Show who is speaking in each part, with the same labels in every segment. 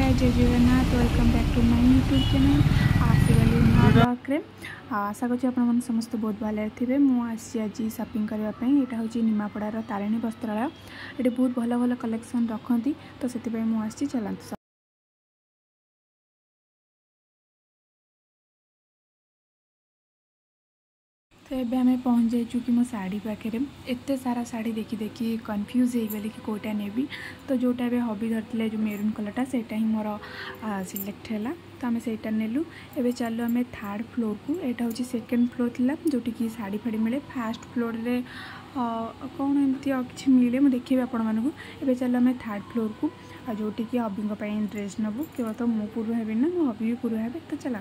Speaker 1: Hi Jai Jagannath welcome back to my YouTube channel आसगली नुआ blog आशा कर समस्त बहुत भले थे मुझे आज सपिंग करने यहाँ हूँ निमापड़ार तारिणी वस्त्रालय ये बहुत भल भल कलेक्शन रखती तो से मुझे चलते तो ये आम पहुँच जाइचु कि मो शाढ़ी पाखे एत सारा शाढ़ी देखी देखी कन्फ्यूज हो गली कि कौटा नेबी तो जोटा ए हबी धरते जो मेरून कलरटा से ही मोर सिलेक्ट है तो आम से नेलु एवं चलो आम थर्ड फ्लोर को यहाँ हूँ सेकेंड फ्लोर थी जोटि कि शाढ़ी फाड़ी मिले फास्ट फ्लोर रे कौन एमती कि मिले मुझे देखी आपण मानक एवं चलो आम थर्ड फ्लोर को जोटि कि हबी ड्रेस नबू केवल तो मु पूर्व हेबी ना मो हबी भी पूर्व हे तो चला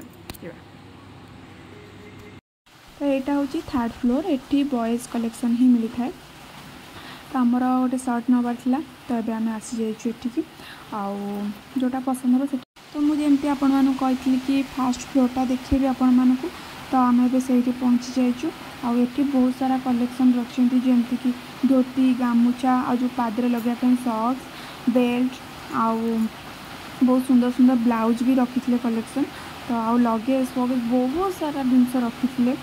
Speaker 1: तो यहाँ हूँ थर्ड फ्लोर एटी बॉयज कलेक्शन ही मिली थाए तो आमर गोटे सर्ट नबार था तो ये आम आसी जाइए जोटा पसंद हो तो मुझे आपण मानक कही कि फास्ट फ्लोरटा देखी आपण मानक तो आम ए से पहुँची जाइचु आठी बहुत सारा कलेक्शन रखी जमती कि धोती गामुछा आ जो पादरे लगापी सॉक्स बेल्ट आउ बहुत सुंदर सुंदर ब्लाउज भी रखी थे कलेक्शन तो आउ लगेज फगेज बहुत सारा जिनस रखी थे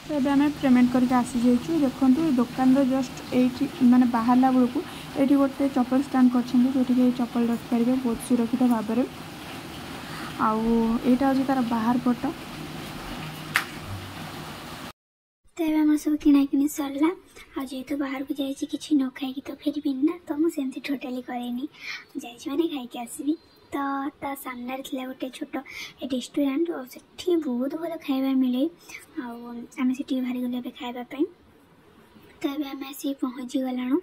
Speaker 1: तो ये आम पेमेंट करके आसी जाइए देखो दुकान जस्ट ये माने बाहर बेलू ये गोटे चप्पल स्टैंड कर जोटि चप्पल रखिपारे बहुत सुरक्षित भाव में आईटा हूँ तार बाहर पट
Speaker 2: तो ये सब किना कि सरला जेहेतु बाहर को जाइए कि न खाई तो फेर ना तो मुझे टोटाली करेनि जाइए खाई आसबि तो सामने थी गोटे छोट रेस्टोरेंट और से बहुत भल खाइबा मिले आम से बाहरी गले खावाई तो ये आम आसी पहुँची गलाणु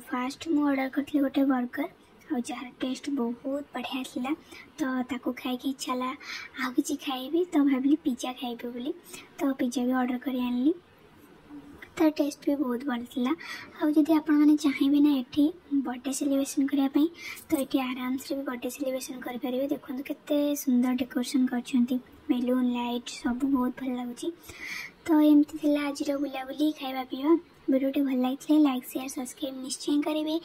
Speaker 2: फास्ट मु ऑर्डर करती गोटे बर्गर और जार टेस्ट बहुत बढ़िया था तो ताको खाई इच्छा आउ कि खाइबी तो भाविली पिज्जा खाइबी बोली तो पिज्जा भी ऑर्डर कर आनली तार टेस्ट भी बहुत भल था आदि आपण मैंने चाहिए ना ये बर्थडे सेलिब्रेशन करने तो ये आराम से भी बर्थडे सेलिब्रेशन करेंगे देखो केते सुंदर डेकोरेशन कर बेलून लाइट सब बहुत भल लगुच तो एमती आज बुलाबुली खाଇବା पीवा वीडियो भल लगी लाइक शेयर सब्सक्राइब निश्चय करेंगे।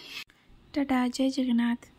Speaker 1: टाटा जय जगन्नाथ।